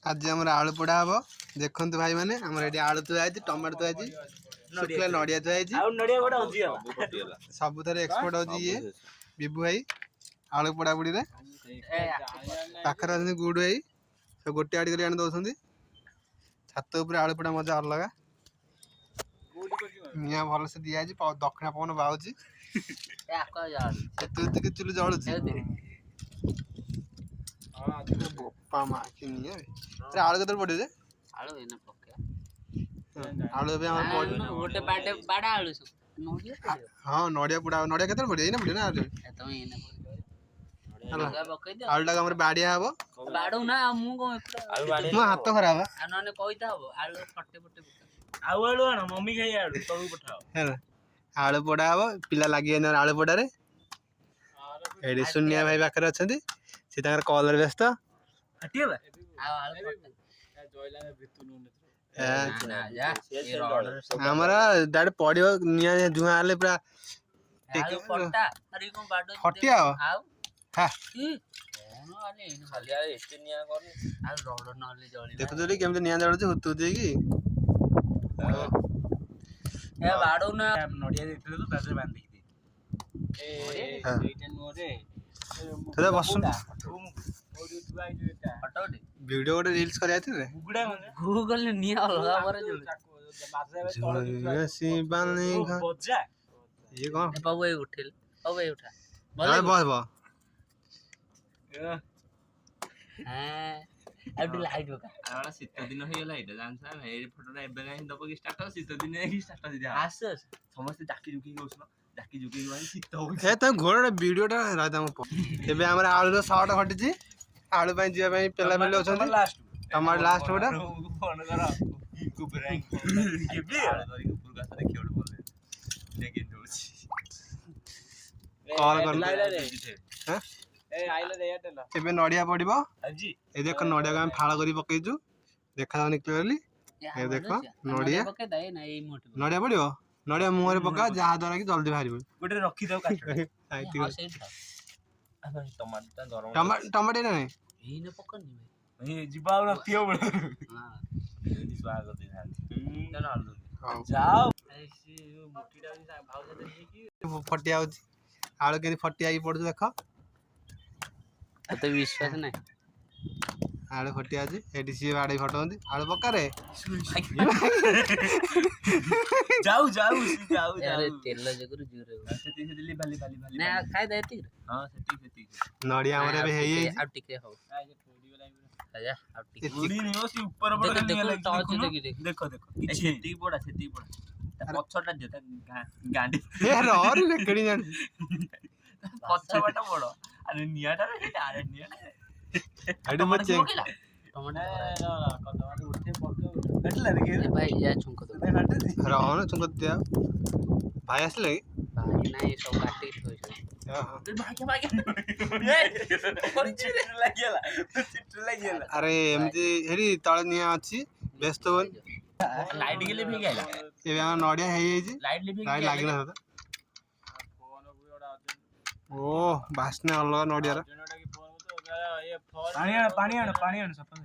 आज आम आलू पोड़ा हम देखु भाई मैंने ये आलू थुआ टमाटो थुआ शुक्ला नड़िया थुआ सब थे एक्सपर्ट हो विभू भाई आलू पोड़ा पोड़ी पाखे गुड भाई सब गोटे आड़ी कर दौरान छात उपर आलू पोड़ा मजा अलग निआ भल से दिखाई दक्षिणा पवन बाहुची चुली जलुची बोपा माँ की निआ आलू के पड़े आलू गोटे बाड़ा आलू हाँ नड़िया पोड़ा नड़िया के पड़े पड़े ना आलूटा आम बाड़िया हम मो हाथ खराब आलू पोड़ा हम पिला लगे आलू पोड़े ये सुनिया भाई पाखे अच्छा सी कलर व्यस्त आमर डायरेक्ट पड़ो निआ धुआं हेल्ले पूरा फटिया देखुदी केमी निआ जलुची हुतु कि वीडियो गोटे रील्स कर गूगल निया अलगा पर ये कौन बाबू ए उठेल बाबू ए उठा बस बस हां अब लाइट होगा आला शीत दिन हो गेला इटा जान सा ए फोटोटा एबे काई दबो कि स्टार्ट शीत दिन ए स्टार्ट दे आस समस्त डाकी जुकी होसनो डाकी जुकी माने शीत हो ए त घोड़ा वीडियोटा राता म एबे हमरा आलू रो शॉट हटिची आलू पई जिया पई पेला पेले अछन टमाटर लास्ट ओटा फोन कर कुबरैंग केबे आलू करी ऊपर का देखियो बोले लेकिन दोछि कॉल कर हां ए आइले रे एयरटेल एबे नडिया पड़िबो जी ए देखो नडिया का हम फाळा करी पकेजु देखा जानि क्लियरली ए देखो नडिया पके दे ना ए मोटे नडिया पड़िबो नडिया मुंह रे पका जहा द्वारा कि जल्दी बाहरिबो गोटे रखी दो काट टमाटर गरम टमाटर ना ए ने पकनी भाई ए जिबा न पियो बड़ हां एदी स्वागत दे चल आलू जाओ ऐसी मोटीटा भी भाव से देखी फटिया होची आलू के फटिया ही पड़छ देखो तो विश्वास नहीं आलू फटिया अछि एडी सी बाडे फटोंदी आलू पक्का रे जाऊ जाऊ जाऊ अरे तेल जगरु जुरे सेती से दिल्ली बाली बाली बाली ना खाइ देती हां सेती नडिया हमरे बे हेई अब टिके हो आजा अब टिके गुडी नहीं हो सी ऊपर बड़ टच देखि देखो देखो सेती बड़ा पछटा जेता गांडी ए रर लेकड़ी जान पछटा बटा बड़ अरे नियाटा रे अरे नियाटा अरे मचे टमाटर कदम उठे पके बैठला रे भाई या छुंको दे रहन छुंको दिया भाई आसले भाई नहीं सब काटी होय भाई अरे एमती हेरी तळे निया अछि व्यस्त होन लाइट के लिए भी गेला ए नडिया हे लाइट लागिना था ओ बासना अलग नडिया पानी आण सफा